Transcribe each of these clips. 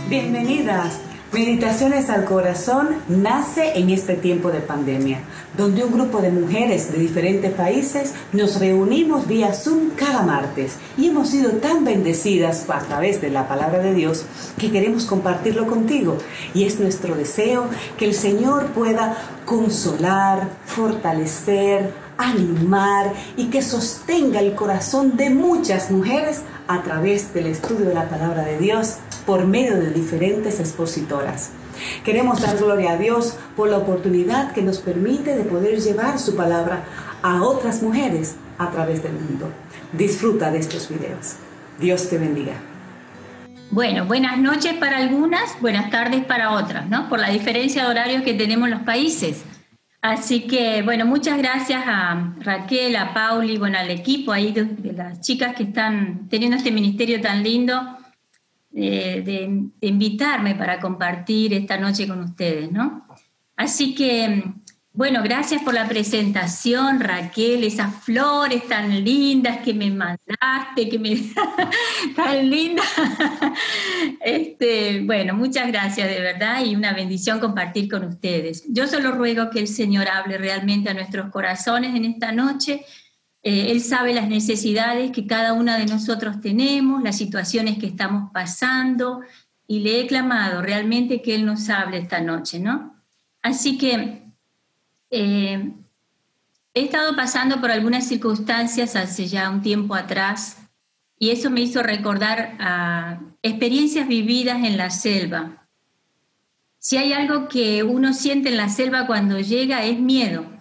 Bienvenidas. Meditaciones al Corazón nace en este tiempo de pandemia, donde un grupo de mujeres de diferentes países nos reunimos vía Zoom cada martes y hemos sido tan bendecidas a través de la palabra de Dios que queremos compartirlo contigo. Y es nuestro deseo que el Señor pueda consolar, fortalecer, animar y que sostenga el corazón de muchas mujeres a través del estudio de la palabra de Dios por medio de diferentes expositoras. Queremos dar gloria a Dios por la oportunidad que nos permite de poder llevar su palabra a otras mujeres a través del mundo. Disfruta de estos videos. Dios te bendiga. Bueno, buenas noches para algunas, buenas tardes para otras, ¿no? Por la diferencia de horarios que tenemos en los países. Así que, bueno, muchas gracias a Raquel, a Pauli, bueno, al equipo ahí de las chicas que están teniendo este ministerio tan lindo de invitarme para compartir esta noche con ustedes, ¿no? Así que, bueno, gracias por la presentación, Raquel, esas flores tan lindas que me mandaste, tan lindas. Bueno, muchas gracias de verdad y una bendición compartir con ustedes. Yo solo ruego que el Señor hable realmente a nuestros corazones en esta noche. Él sabe las necesidades que cada una de nosotros tenemos, las situaciones que estamos pasando, y le he clamado realmente que Él nos hable esta noche, ¿no? Así que he estado pasando por algunas circunstancias hace ya un tiempo atrás, y eso me hizo recordar a experiencias vividas en la selva. Si hay algo que uno siente en la selva cuando llega es miedo.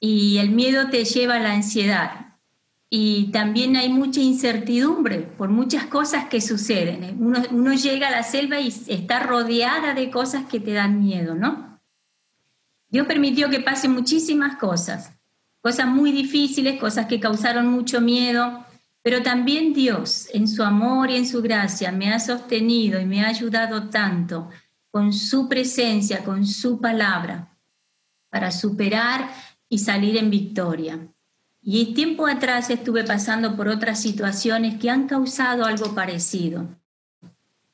Y el miedo te lleva a la ansiedad. Y también hay mucha incertidumbre por muchas cosas que suceden. Uno llega a la selva y está rodeada de cosas que te dan miedo, ¿no? Dios permitió que pasen muchísimas cosas muy difíciles, cosas que causaron mucho miedo, pero también Dios, en su amor y en su gracia, me ha sostenido y me ha ayudado tanto con su presencia, con su palabra, para superar y salir en victoria. Y tiempo atrás estuve pasando por otras situaciones que han causado algo parecido.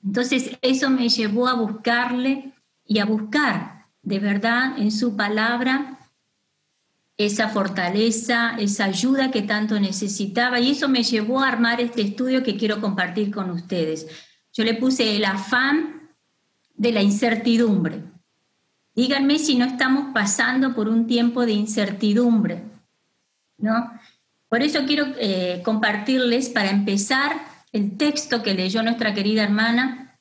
Entonces eso me llevó a buscarle y a buscar de verdad en su palabra esa fortaleza, esa ayuda que tanto necesitaba, y eso me llevó a armar este estudio que quiero compartir con ustedes. Yo le puse el afán de la incertidumbre. Díganme si no estamos pasando por un tiempo de incertidumbre, ¿no? Por eso quiero compartirles, para empezar, el texto que leyó nuestra querida hermana,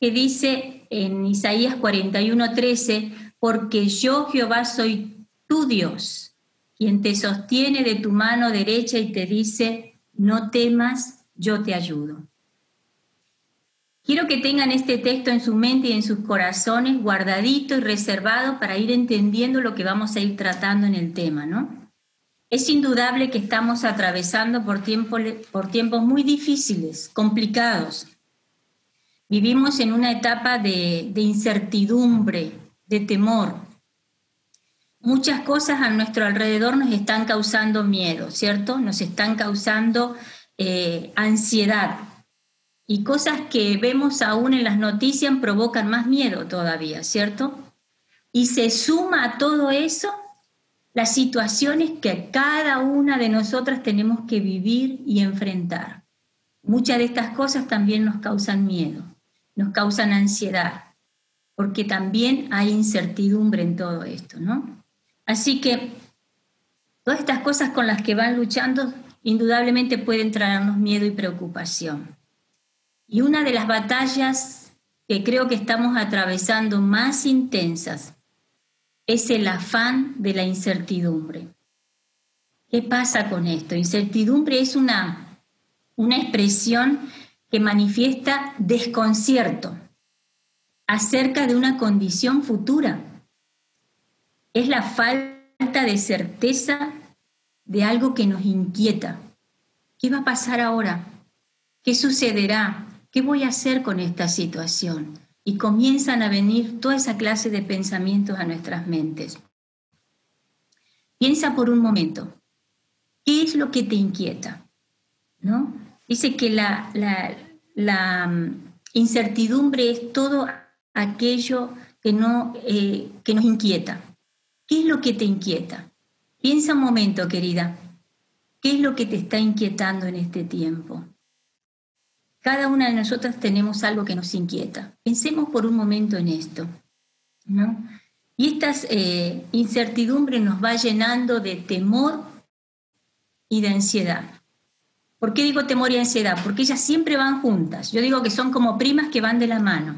que dice en Isaías 41:13, porque yo, Jehová, soy tu Dios, quien te sostiene de tu mano derecha y te dice, no temas, yo te ayudo. Quiero que tengan este texto en su mente y en sus corazones guardadito y reservado para ir entendiendo lo que vamos a ir tratando en el tema, ¿no? Es indudable que estamos atravesando por tiempos muy difíciles, complicados. Vivimos en una etapa de incertidumbre, de temor. Muchas cosas a nuestro alrededor nos están causando miedo, ¿cierto? Nos están causando ansiedad. Y cosas que vemos aún en las noticias provocan más miedo todavía, ¿cierto? Y se suma a todo eso las situaciones que cada una de nosotras tenemos que vivir y enfrentar. Muchas de estas cosas también nos causan miedo, nos causan ansiedad, porque también hay incertidumbre en todo esto, ¿no? Así que todas estas cosas con las que van luchando indudablemente pueden traernos miedo y preocupación. Y una de las batallas que creo que estamos atravesando más intensas es el afán de la incertidumbre. ¿Qué pasa con esto? Incertidumbre es una expresión que manifiesta desconcierto acerca de una condición futura. Es la falta de certeza de algo que nos inquieta. ¿Qué va a pasar ahora? ¿Qué sucederá? ¿Qué voy a hacer con esta situación? Y comienzan a venir toda esa clase de pensamientos a nuestras mentes. Piensa por un momento, ¿qué es lo que te inquieta? ¿No? Dice que la incertidumbre es todo aquello que nos inquieta. ¿Qué es lo que te inquieta? Piensa un momento, querida. ¿Qué es lo que te está inquietando en este tiempo? Cada una de nosotras tenemos algo que nos inquieta. Pensemos por un momento en esto, ¿no? Y esta incertidumbre nos va llenando de temor y de ansiedad. ¿Por qué digo temor y ansiedad? Porque ellas siempre van juntas. Yo digo que son como primas que van de la mano,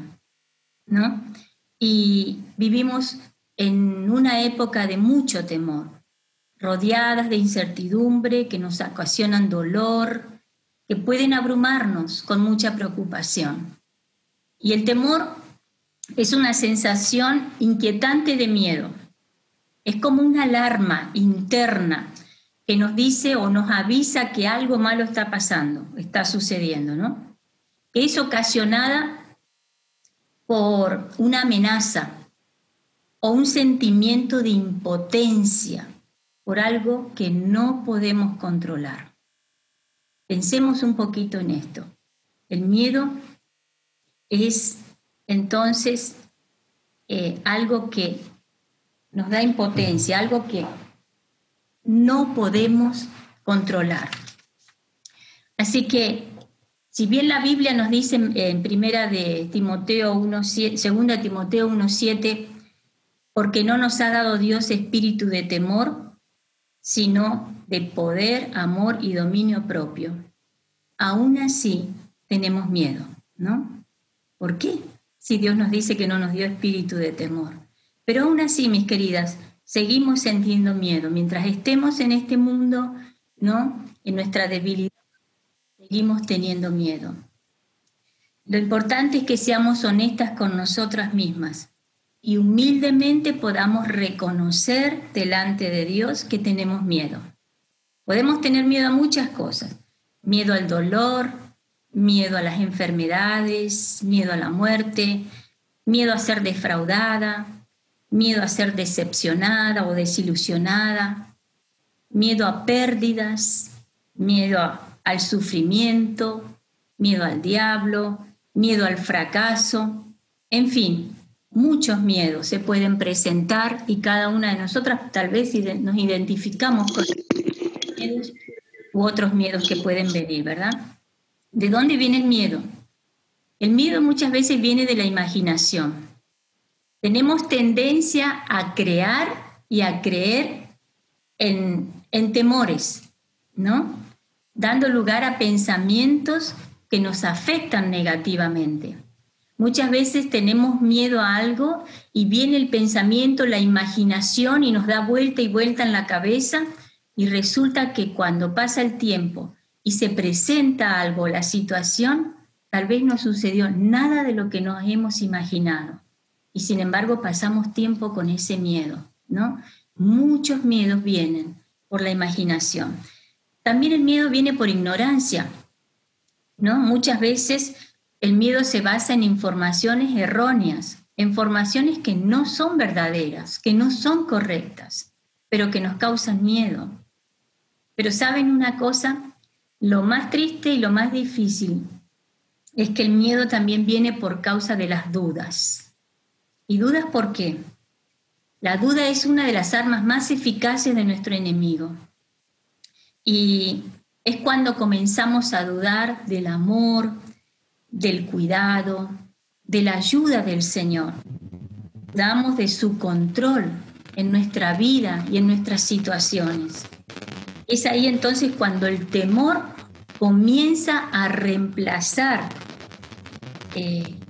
¿no? Y vivimos en una época de mucho temor, rodeadas de incertidumbre que nos ocasionan dolor, que pueden abrumarnos con mucha preocupación. Y el temor es una sensación inquietante de miedo. Es como una alarma interna que nos dice o nos avisa que algo malo está pasando, está sucediendo, ¿no? Es ocasionada por una amenaza o un sentimiento de impotencia por algo que no podemos controlar. Pensemos un poquito en esto. El miedo es entonces algo que nos da impotencia, algo que no podemos controlar. Así que, si bien la Biblia nos dice en Segunda de Timoteo 1:7, porque no nos ha dado Dios espíritu de temor, sino de poder, amor y dominio propio. Aún así tenemos miedo, ¿no? ¿Por qué? Si Dios nos dice que no nos dio espíritu de temor. Pero aún así, mis queridas, seguimos sintiendo miedo. Mientras estemos en este mundo, ¿no? En nuestra debilidad, seguimos teniendo miedo. Lo importante es que seamos honestas con nosotras mismas y humildemente podamos reconocer delante de Dios que tenemos miedo. Podemos tener miedo a muchas cosas. Miedo al dolor, miedo a las enfermedades, miedo a la muerte, miedo a ser defraudada, miedo a ser decepcionada o desilusionada, miedo a pérdidas, miedo al sufrimiento, miedo al diablo, miedo al fracaso, en fin, muchos miedos se pueden presentar y cada una de nosotras tal vez nos identificamos con miedos u otros miedos que pueden venir, ¿verdad? ¿De dónde viene el miedo? El miedo muchas veces viene de la imaginación. Tenemos tendencia a crear y a creer en temores, ¿no? Dando lugar a pensamientos que nos afectan negativamente. Muchas veces tenemos miedo a algo y viene el pensamiento, la imaginación y nos da vuelta y vuelta en la cabeza y resulta que cuando pasa el tiempo y se presenta algo, la situación, tal vez no sucedió nada de lo que nos hemos imaginado. Y sin embargo pasamos tiempo con ese miedo, ¿no? Muchos miedos vienen por la imaginación. También el miedo viene por ignorancia, ¿no? Muchas veces el miedo se basa en informaciones erróneas, informaciones que no son verdaderas, que no son correctas, pero que nos causan miedo. Pero ¿saben una cosa? Lo más triste y lo más difícil es que el miedo también viene por causa de las dudas. ¿Y dudas por qué? La duda es una de las armas más eficaces de nuestro enemigo. Y es cuando comenzamos a dudar del amor, del cuidado, de la ayuda del Señor. Dudamos de su control en nuestra vida y en nuestras situaciones. Es ahí entonces cuando el temor comienza a reemplazar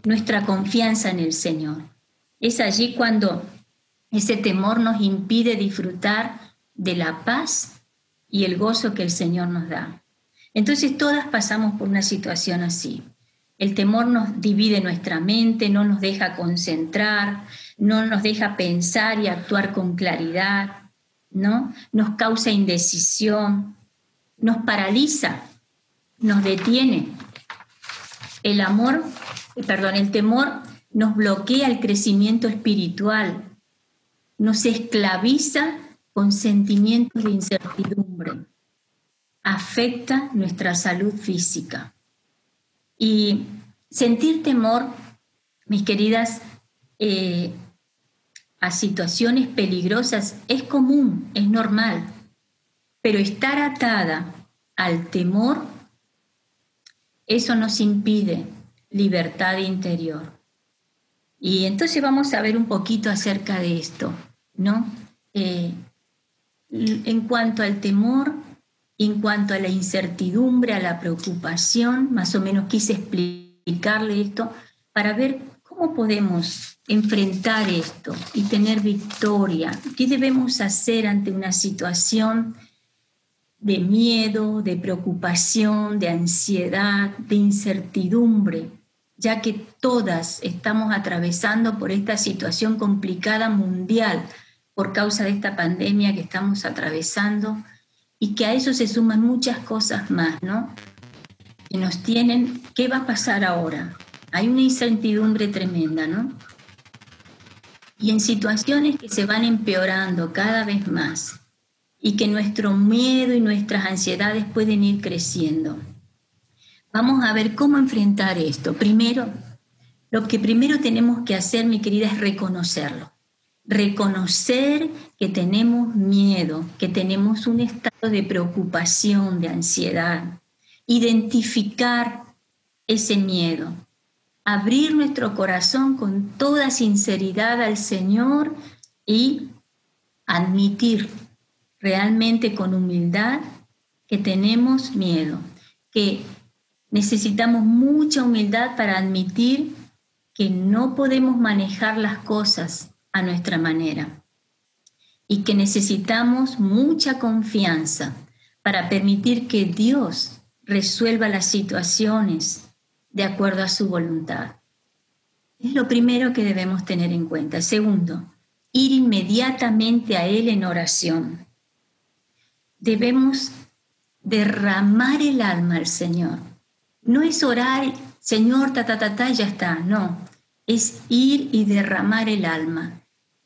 nuestra confianza en el Señor. Es allí cuando ese temor nos impide disfrutar de la paz y el gozo que el Señor nos da. Entonces todas pasamos por una situación así. El temor nos divide nuestra mente, no nos deja concentrar, no nos deja pensar y actuar con claridad, ¿no? Nos causa indecisión, nos paraliza, nos detiene. El temor nos bloquea el crecimiento espiritual, nos esclaviza con sentimientos de incertidumbre, afecta nuestra salud física. Y Sentir temor, mis queridas, a situaciones peligrosas es común, es normal, pero estar atada al temor, eso nos impide libertad interior. Y entonces vamos a ver un poquito acerca de esto, ¿no? En cuanto al temor, en cuanto a la incertidumbre, a la preocupación, más o menos quise explicarle esto para ver cómo podemos enfrentar esto y tener victoria. ¿Qué debemos hacer ante una situación de miedo, de preocupación, de ansiedad, de incertidumbre? Ya que todas estamos atravesando por esta situación complicada mundial por causa de esta pandemia que estamos atravesando, y que a eso se suman muchas cosas más, ¿no? Que nos tienen, ¿qué va a pasar ahora? Hay una incertidumbre tremenda, ¿no? Y en situaciones que se van empeorando cada vez más, y que nuestro miedo y nuestras ansiedades pueden ir creciendo. Vamos a ver cómo enfrentar esto. Primero, lo que primero tenemos que hacer, mi querida, es reconocerlo. Reconocer que tenemos miedo, que tenemos un estado de preocupación, de ansiedad. Identificar ese miedo. Abrir nuestro corazón con toda sinceridad al Señor y admitir realmente con humildad que tenemos miedo, que necesitamos mucha humildad para admitir que no podemos manejar las cosas a nuestra manera y que necesitamos mucha confianza para permitir que Dios resuelva las situaciones de acuerdo a su voluntad. Es lo primero que debemos tener en cuenta. Segundo, ir inmediatamente a Él en oración. Debemos derramar el alma al Señor. No es orar, Señor, ya está. No, es ir y derramar el alma.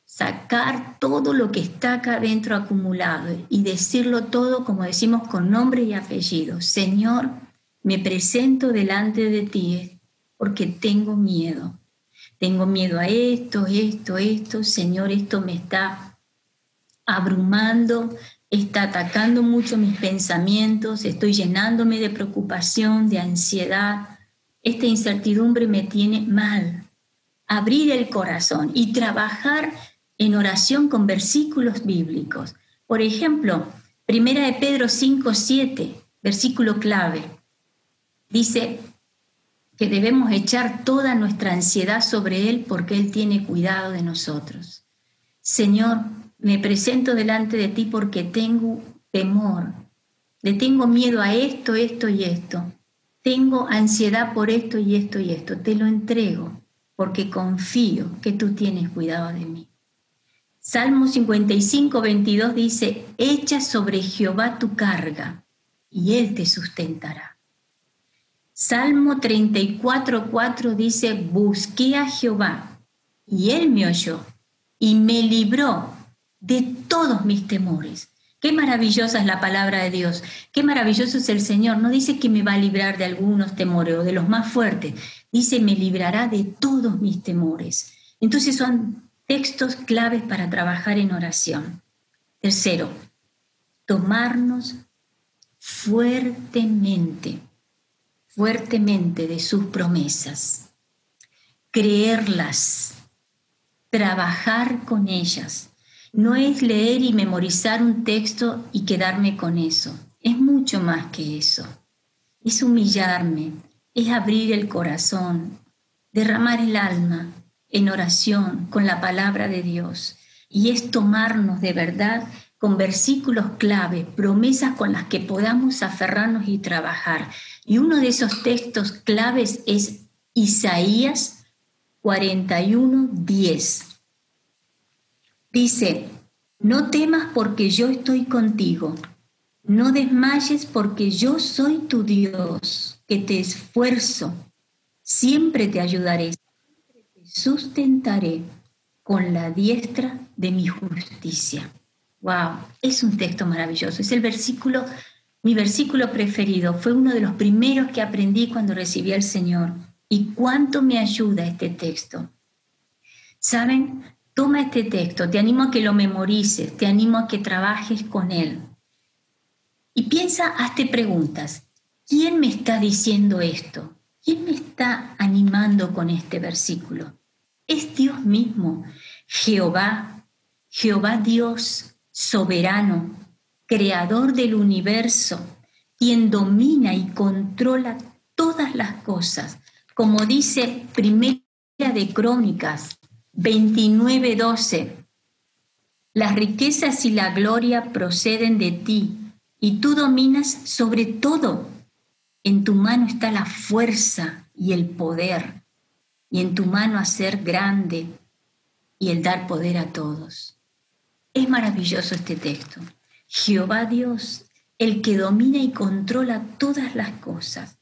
Sacar todo lo que está acá adentro acumulado y decirlo todo, como decimos, con nombre y apellido. Señor, me presento delante de ti porque tengo miedo. Tengo miedo a esto, Señor, esto me está abrumando, está atacando mucho mis pensamientos, estoy llenándome de preocupación, de ansiedad. Esta incertidumbre me tiene mal. Abrir el corazón y trabajar en oración con versículos bíblicos. Por ejemplo, 1 de Pedro 5:7, versículo clave. Dice que debemos echar toda nuestra ansiedad sobre Él porque Él tiene cuidado de nosotros. Señor, me presento delante de ti porque tengo temor. Le tengo miedo a esto y esto. Tengo ansiedad por esto y esto y esto. Te lo entrego porque confío que tú tienes cuidado de mí. Salmo 55:22 dice, echa sobre Jehová tu carga y Él te sustentará. Salmo 34:4 dice, busqué a Jehová y Él me oyó y me libró de todos mis temores. Qué maravillosa es la palabra de Dios, qué maravilloso es el Señor. No dice que me va a librar de algunos temores o de los más fuertes, dice me librará de todos mis temores. Entonces son textos claves para trabajar en oración. Tercero, tomarnos fuertemente de sus promesas, creerlas, trabajar con ellas. No es leer y memorizar un texto y quedarme con eso. Es mucho más que eso. Es humillarme, es abrir el corazón, derramar el alma en oración con la palabra de Dios. Y es tomarnos de verdad con versículos clave, promesas con las que podamos aferrarnos y trabajar. Y uno de esos textos claves es Isaías 41:10. Dice, no temas porque yo estoy contigo, no desmayes porque yo soy tu Dios, que te esfuerzo, siempre te ayudaré, te sustentaré con la diestra de mi justicia. Wow, es un texto maravilloso, es mi versículo preferido, fue uno de los primeros que aprendí cuando recibí al Señor ¿Y cuánto me ayuda este texto? ¿Saben? Toma este texto, te animo a que lo memorices, te animo a que trabajes con él. Y piensa, hazte preguntas. ¿Quién me está diciendo esto? ¿Quién me está animando con este versículo? Es Dios mismo, Jehová, Jehová Dios, soberano, creador del universo, quien domina y controla todas las cosas, como dice Primera de Crónicas 29:12. Las riquezas y la gloria proceden de ti, y tú dominas sobre todo. En tu mano está la fuerza y el poder, y en tu mano hacer grande y el dar poder a todos. Es maravilloso este texto. Jehová Dios, el que domina y controla todas las cosas.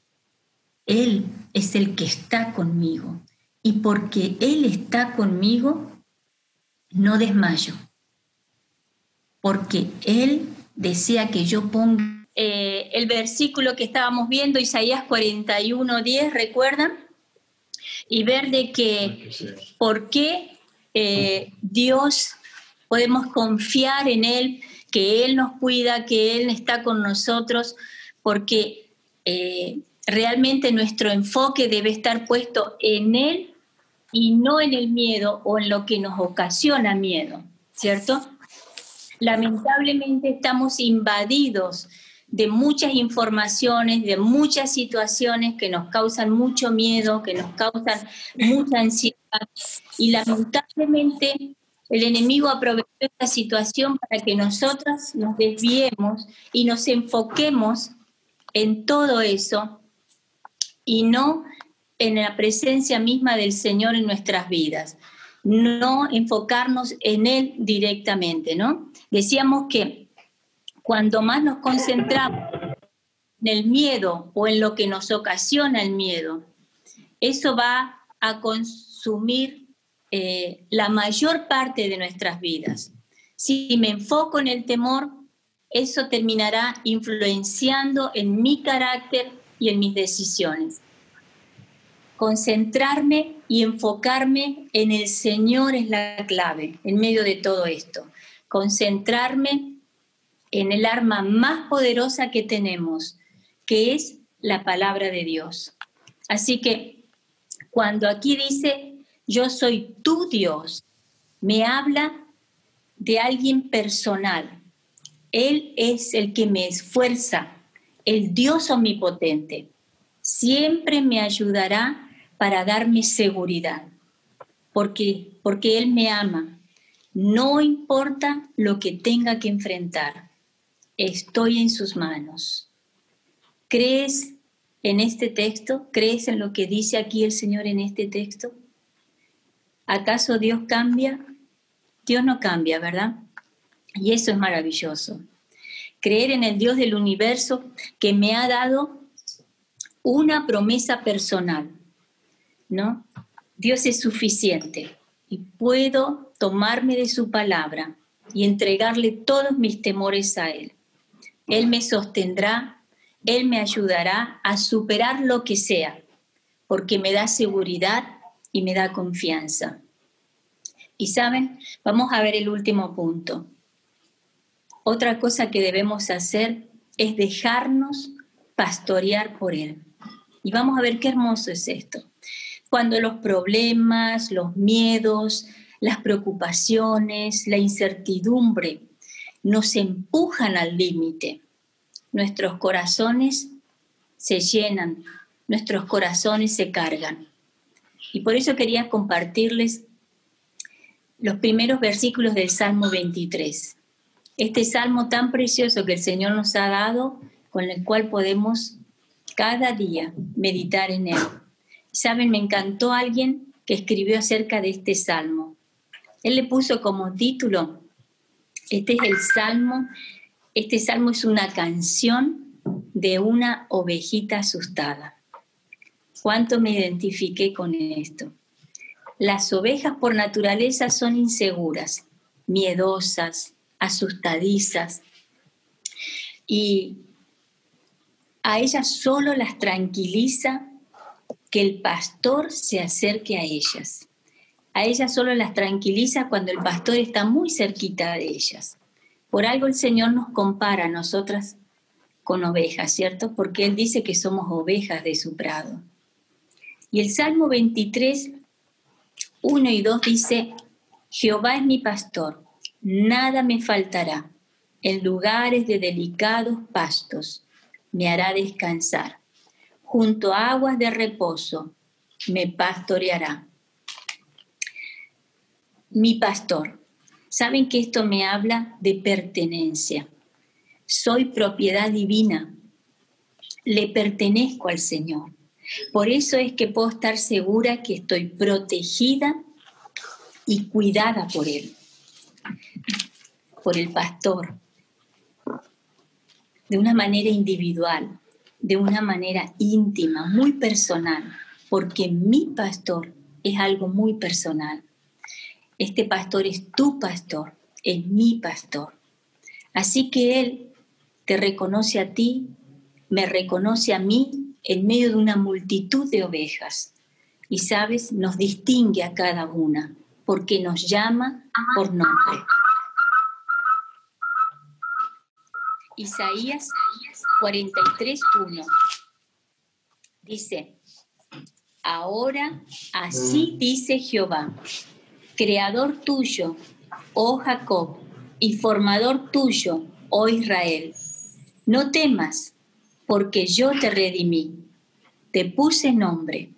Él es el que está conmigo, y porque Él está conmigo, no desmayo, porque Él desea que yo ponga el versículo que estábamos viendo, Isaías 41:10, ¿recuerdan? Y ver de que por qué Dios podemos confiar en Él, que Él nos cuida, que Él está con nosotros, porque realmente nuestro enfoque debe estar puesto en Él y no en el miedo o en lo que nos ocasiona miedo, ¿cierto? Lamentablemente estamos invadidos de muchas informaciones, de muchas situaciones que nos causan mucho miedo, que nos causan mucha ansiedad. Y lamentablemente el enemigo aprovechó esta situación para que nosotras nos desviemos y nos enfoquemos en todo eso y no en la presencia misma del Señor en nuestras vidas. No enfocarnos en Él directamente, ¿no? Decíamos que cuando más nos concentramos en el miedo o en lo que nos ocasiona el miedo, eso va a consumir la mayor parte de nuestras vidas. Si me enfoco en el temor, eso terminará influenciando en mi carácter y en mis decisiones. Concentrarme y enfocarme en el Señor es la clave en medio de todo esto. Concentrarme en el arma más poderosa que tenemos, que es la palabra de Dios. Así que cuando aquí dice, yo soy tu Dios, me habla de alguien personal. Él es el que me esfuerza, el Dios omnipotente. Siempre me ayudará para darme seguridad, porque Él me ama. No importa lo que tenga que enfrentar, estoy en sus manos. ¿Crees en este texto? ¿Crees en lo que dice aquí el Señor en este texto? ¿Acaso Dios cambia? Dios no cambia, ¿verdad? Y eso es maravilloso. Creer en el Dios del universo que me ha dado una promesa personal, ¿no? Dios es suficiente y puedo tomarme de su palabra y entregarle todos mis temores a Él. Él me sostendrá, Él me ayudará a superar lo que sea, porque me da seguridad y me da confianza. Y saben, vamos a ver el último punto. Otra cosa que debemos hacer es dejarnos pastorear por Él. Y vamos a ver qué hermoso es esto. Cuando los problemas, los miedos, las preocupaciones, la incertidumbre nos empujan al límite, nuestros corazones se llenan, nuestros corazones se cargan. Y por eso quería compartirles los primeros versículos del Salmo 23. Este salmo tan precioso que el Señor nos ha dado, con el cual podemos cada día meditar en él. Saben, me encantó alguien que escribió acerca de este salmo. Él le puso como título, este salmo es una canción de una ovejita asustada. ¿Cuánto me identifiqué con esto? Las ovejas por naturaleza son inseguras, miedosas, asustadizas, y a ellas solo las tranquiliza que el pastor se acerque a ellas. A ellas solo las tranquiliza cuando el pastor está muy cerquita de ellas. Por algo el Señor nos compara a nosotras con ovejas, ¿cierto? Porque Él dice que somos ovejas de su prado. Y el Salmo 23, 1 y 2 dice: Jehová es mi pastor, nada me faltará. En lugares de delicados pastos me hará descansar. Junto a aguas de reposo me pastoreará. Mi pastor. ¿Saben que esto me habla de pertenencia? Soy propiedad divina. Le pertenezco al Señor. Por eso es que puedo estar segura que estoy protegida y cuidada por Él, por el pastor, de una manera individual, de una manera íntima, muy personal, porque mi pastor es algo muy personal. Este pastor es tu pastor, es mi pastor. Así que Él te reconoce a ti, me reconoce a mí en medio de una multitud de ovejas. Y sabes, nos distingue a cada una, porque nos llama por nombre. Isaías 43:1 dice: ahora así dice Jehová, creador tuyo, oh Jacob, y formador tuyo, oh Israel. No temas, porque yo te redimí, te puse nombre,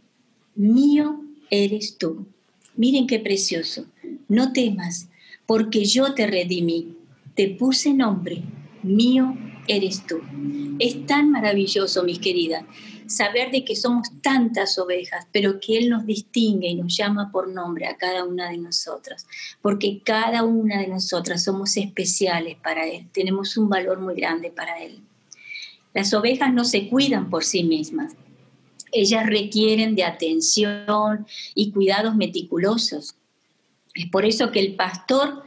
mío eres tú. Miren qué precioso. No temas, porque yo te redimí, te puse nombre, mío eres tú. Es tan maravilloso, mis queridas, saber de que somos tantas ovejas, pero que Él nos distingue y nos llama por nombre a cada una de nosotras, porque cada una de nosotras somos especiales para Él, tenemos un valor muy grande para Él. Las ovejas no se cuidan por sí mismas, ellas requieren de atención y cuidados meticulosos. Es por eso que el pastor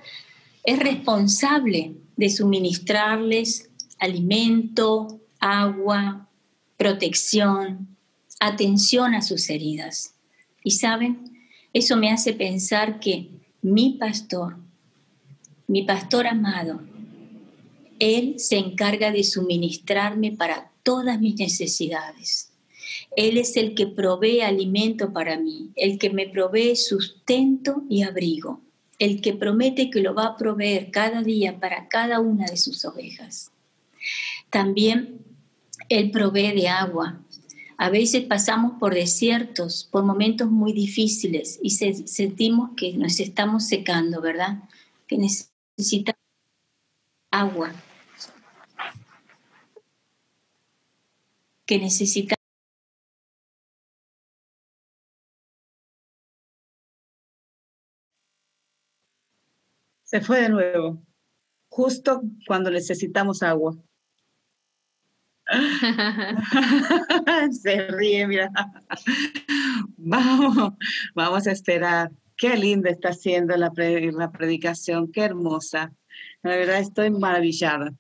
es responsable de suministrarles alimento, agua, protección, atención a sus heridas. Y saben, eso me hace pensar que mi pastor amado, Él se encarga de suministrarme para todas mis necesidades. Él es el que provee alimento para mí, el que me provee sustento y abrigo, el que promete que lo va a proveer cada día para cada una de sus ovejas. También Él provee de agua. A veces pasamos por desiertos, por momentos muy difíciles y sentimos que nos estamos secando, ¿verdad? Que necesitamos agua, que necesitamos. Se fue de nuevo, justo cuando necesitamos agua. Se ríe, mira. Vamos a esperar. Qué linda está siendo la predicación, qué hermosa. La verdad estoy maravillada.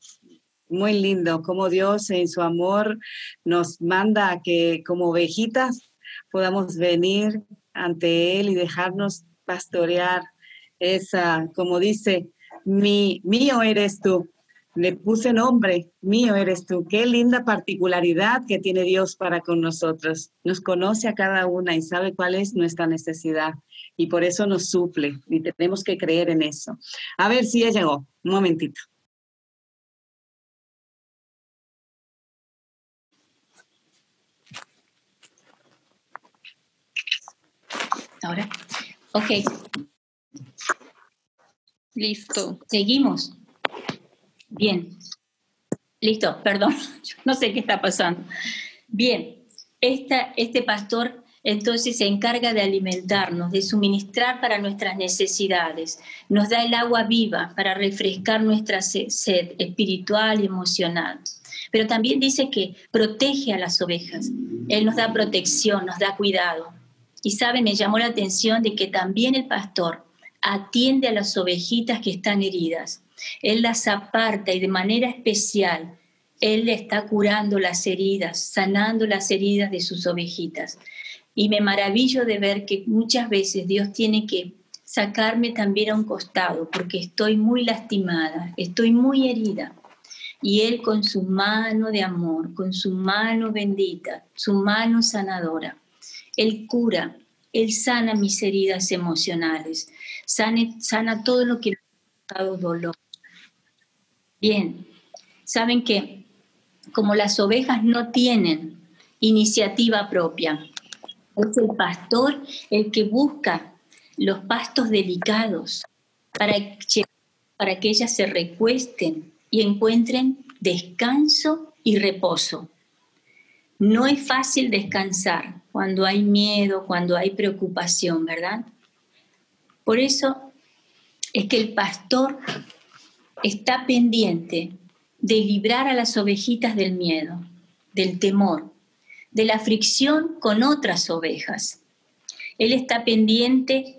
Muy lindo, como Dios en su amor nos manda a que como ovejitas podamos venir ante Él y dejarnos pastorear. Esa, como dice, mío eres tú. Le puse nombre, mío eres tú. Qué linda particularidad que tiene Dios para con nosotros. Nos conoce a cada una y sabe cuál es nuestra necesidad. Y por eso nos suple. Y tenemos que creer en eso. A ver si ya llegó. Un momentito. Ahora, ok. Listo. Seguimos. Bien. Listo, perdón. No sé qué está pasando. Bien. Este pastor entonces se encarga de alimentarnos, de suministrar para nuestras necesidades. Nos da el agua viva para refrescar nuestra sed espiritual y emocional. Pero también dice que protege a las ovejas. Él nos da protección, nos da cuidado. Y sabe, me llamó la atención de que también el pastor atiende a las ovejitas que están heridas. Él las aparta y de manera especial, Él le está curando las heridas, sanando las heridas de sus ovejitas. Y me maravillo de ver que muchas veces Dios tiene que sacarme también a un costado, porque estoy muy lastimada, estoy muy herida. Y Él con su mano de amor, con su mano bendita, su mano sanadora, Él cura, Él sana mis heridas emocionales, sana todo lo que me ha causado dolor. Bien, saben que como las ovejas no tienen iniciativa propia, es el pastor el que busca los pastos delicados para que ellas se recuesten y encuentren descanso y reposo. No es fácil descansar cuando hay miedo, cuando hay preocupación, ¿verdad? Por eso es que el pastor está pendiente de librar a las ovejitas del miedo, del temor, de la fricción con otras ovejas. Él está pendiente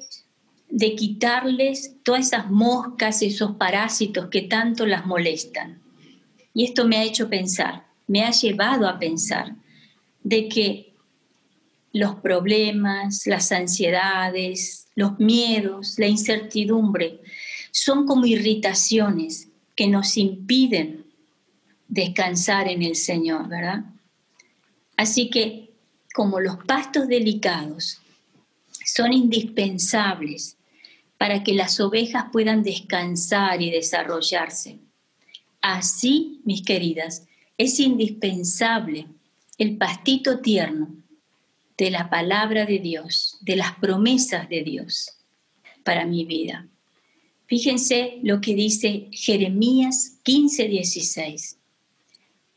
de quitarles todas esas moscas, esos parásitos que tanto las molestan. Y esto me ha hecho pensar, me ha llevado a pensar de que los problemas, las ansiedades, los miedos, la incertidumbre son como irritaciones que nos impiden descansar en el Señor, ¿verdad? Así que, como los pastos delicados son indispensables para que las ovejas puedan descansar y desarrollarse, así, mis queridas, es indispensable el pastito tierno de la palabra de Dios, de las promesas de Dios para mi vida. Fíjense lo que dice Jeremías 15:16.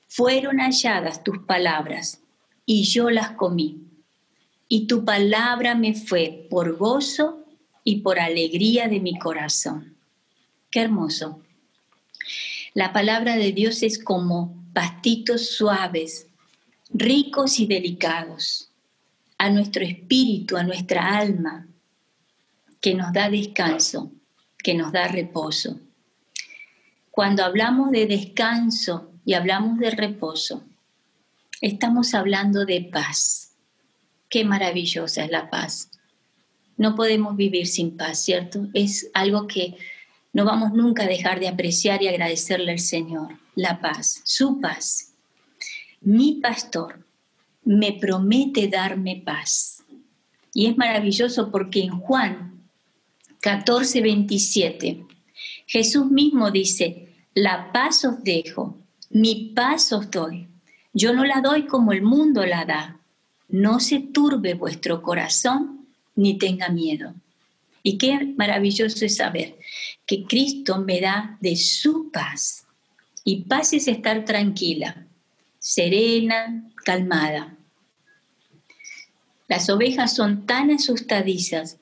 Fueron halladas tus palabras y yo las comí, y tu palabra me fue por gozo y por alegría de mi corazón. Qué hermoso. La palabra de Dios es como pastitos suaves, ricos y delicados, a nuestro espíritu, a nuestra alma, que nos da descanso, que nos da reposo. Cuando hablamos de descanso y hablamos de reposo, estamos hablando de paz. Qué maravillosa es la paz. No podemos vivir sin paz, ¿cierto? Es algo que no vamos nunca a dejar de apreciar y agradecerle al Señor. La paz, su paz. Mi pastor me promete darme paz. Y es maravilloso porque en Juan 14:27, Jesús mismo dice, la paz os dejo, mi paz os doy. Yo no la doy como el mundo la da. No se turbe vuestro corazón ni tenga miedo. Y qué maravilloso es saber que Cristo me da de su paz. Y paz es estar tranquila, serena, calmada. Las ovejas son tan asustadizas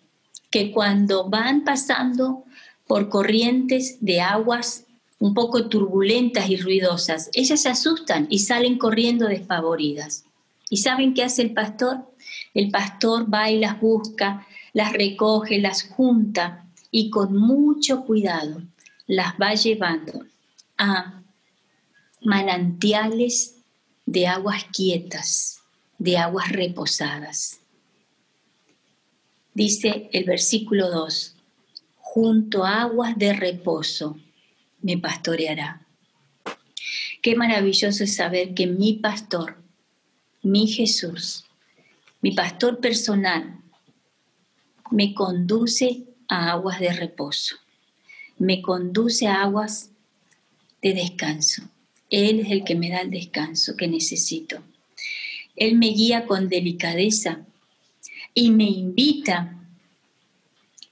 que cuando van pasando por corrientes de aguas un poco turbulentas y ruidosas, ellas se asustan y salen corriendo despavoridas. ¿Y saben qué hace el pastor? El pastor va y las busca, las recoge, las junta y con mucho cuidado las va llevando a manantiales de aguas quietas, de aguas reposadas. Dice el versículo 2, junto a aguas de reposo me pastoreará. Qué maravilloso es saber que mi pastor, mi Jesús, mi pastor personal, me conduce a aguas de reposo, me conduce a aguas de descanso. Él es el que me da el descanso que necesito. Él me guía con delicadeza y me invita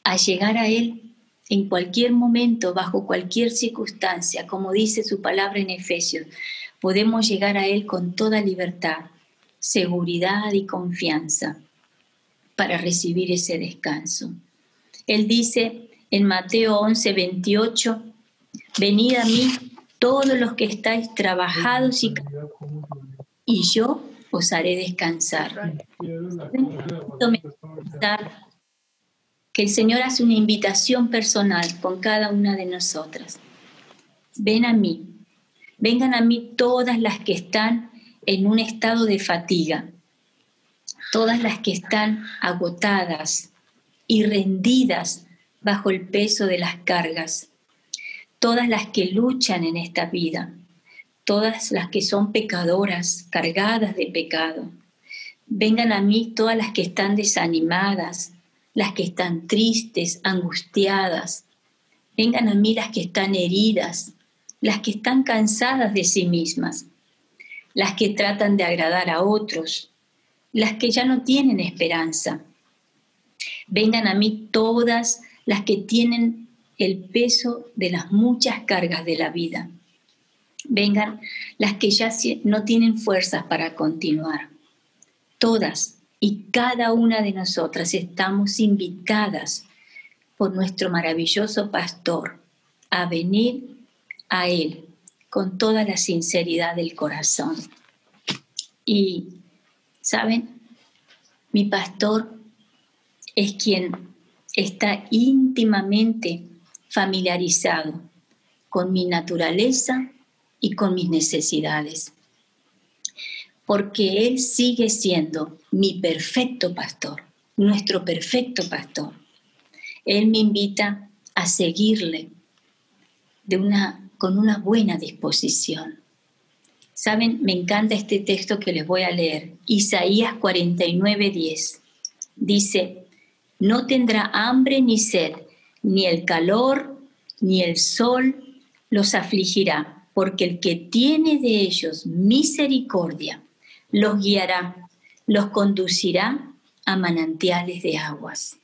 a llegar a Él en cualquier momento, bajo cualquier circunstancia. Como dice su palabra en Efesios, podemos llegar a Él con toda libertad, seguridad y confianza para recibir ese descanso. Él dice en Mateo 11:28, venid a mí todos los que estáis trabajados y yo os haré descansar. Que el Señor hace una invitación personal con cada una de nosotras. Ven a mí, vengan a mí todas las que están en un estado de fatiga. todas las que están agotadas y rendidas bajo el peso de las cargas, todas las que luchan en esta vida, todas las que son pecadoras, cargadas de pecado. Vengan a mí todas las que están desanimadas, las que están tristes, angustiadas. Vengan a mí las que están heridas, las que están cansadas de sí mismas, las que tratan de agradar a otros, las que ya no tienen esperanza. Vengan a mí todas las que tienen el peso de las muchas cargas de la vida. Vengan las que ya no tienen fuerzas para continuar. Todas y cada una de nosotras estamos invitadas por nuestro maravilloso pastor a venir a Él con toda la sinceridad del corazón. Y, ¿saben? Mi pastor es quien está íntimamente familiarizado con mi naturaleza y con mis necesidades, porque Él sigue siendo mi perfecto pastor, nuestro perfecto pastor. Él me invita a seguirle con una buena disposición. ¿Saben? Me encanta este texto que les voy a leer, Isaías 49:10. Dice: no tendrá hambre ni sed, ni el calor, ni el sol los afligirá, porque el que tiene de ellos misericordia los guiará, los conducirá a manantiales de aguas.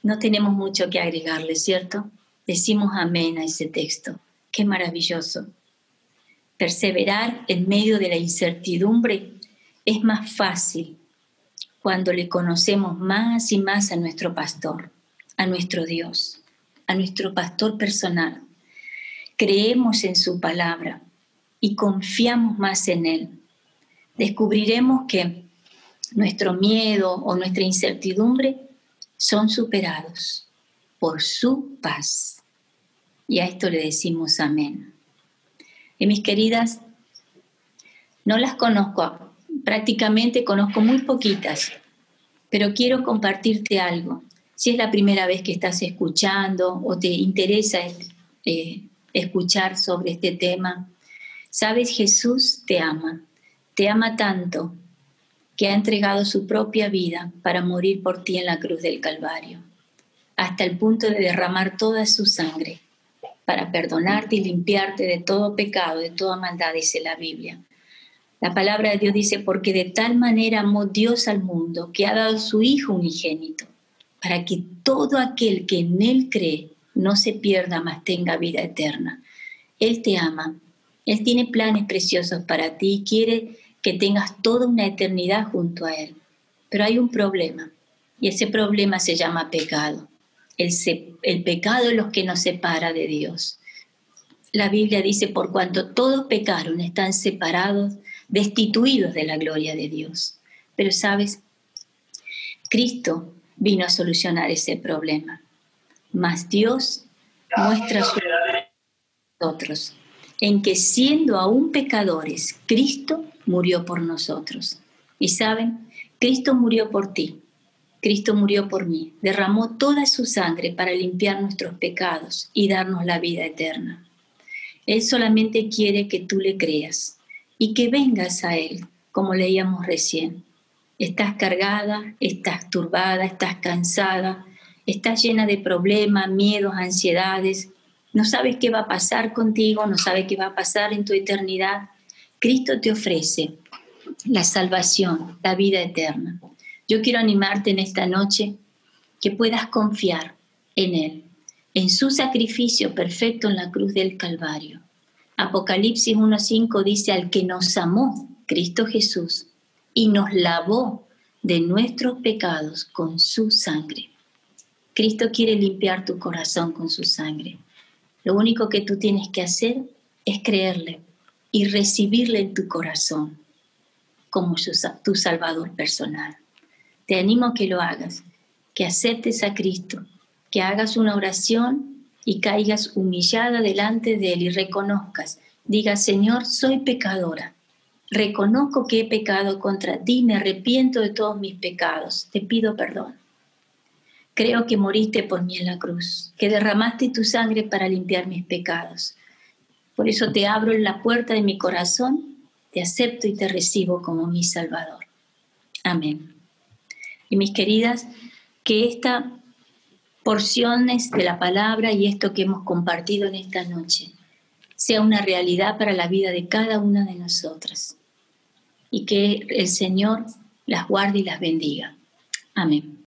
No tenemos mucho que agregarle, ¿cierto? Decimos amén a ese texto. ¡Qué maravilloso! Perseverar en medio de la incertidumbre es más fácil cuando le conocemos más y más a nuestro pastor, a nuestro Dios, a nuestro pastor personal. Creemos en su palabra y confiamos más en Él. Descubriremos que nuestro miedo o nuestra incertidumbre son superados por su paz. Y a esto le decimos amén. Y mis queridas, no las conozco, prácticamente conozco muy poquitas, pero quiero compartirte algo. Si es la primera vez que estás escuchando o te interesa escuchar sobre este tema, sabes, Jesús te ama tanto que ha entregado su propia vida para morir por ti en la cruz del Calvario, hasta el punto de derramar toda su sangre para perdonarte y limpiarte de todo pecado, de toda maldad, dice la Biblia. La palabra de Dios dice: porque de tal manera amó Dios al mundo, que ha dado su Hijo unigénito, para que todo aquel que en Él cree no se pierda, mas tenga vida eterna. Él te ama, Él tiene planes preciosos para ti y quiere que tengas toda una eternidad junto a Él. Pero hay un problema, y ese problema se llama pecado. El pecado es lo que nos separa de Dios. La Biblia dice: por cuanto todos pecaron, están separados, destituidos de la gloria de Dios. Pero sabes, Cristo vino a solucionar ese problema. Mas Dios muestra su amor a nosotros, en que siendo aún pecadores, Cristo murió por nosotros. Y saben, Cristo murió por ti, Cristo murió por mí, derramó toda su sangre para limpiar nuestros pecados y darnos la vida eterna. Él solamente quiere que tú le creas y que vengas a Él, como leíamos recién. Estás cargada, estás turbada, estás cansada, estás llena de problemas, miedos, ansiedades. No sabes qué va a pasar contigo, no sabes qué va a pasar en tu eternidad. Cristo te ofrece la salvación, la vida eterna. Yo quiero animarte en esta noche que puedas confiar en Él, en su sacrificio perfecto en la cruz del Calvario. Apocalipsis 1:5 dice: al que nos amó, Cristo Jesús, y nos lavó de nuestros pecados con su sangre. Cristo quiere limpiar tu corazón con su sangre. Lo único que tú tienes que hacer es creerle y recibirle en tu corazón como tu Salvador personal. Te animo a que lo hagas, que aceptes a Cristo, que hagas una oración y caigas humillada delante de Él y reconozcas, digas: Señor, soy pecadora, reconozco que he pecado contra ti, me arrepiento de todos mis pecados, te pido perdón. Creo que moriste por mí en la cruz, que derramaste tu sangre para limpiar mis pecados. Por eso te abro la puerta de mi corazón, te acepto y te recibo como mi Salvador. Amén. Y mis queridas, que estas porciones de la palabra y esto que hemos compartido en esta noche sea una realidad para la vida de cada una de nosotras. Y que el Señor las guarde y las bendiga. Amén.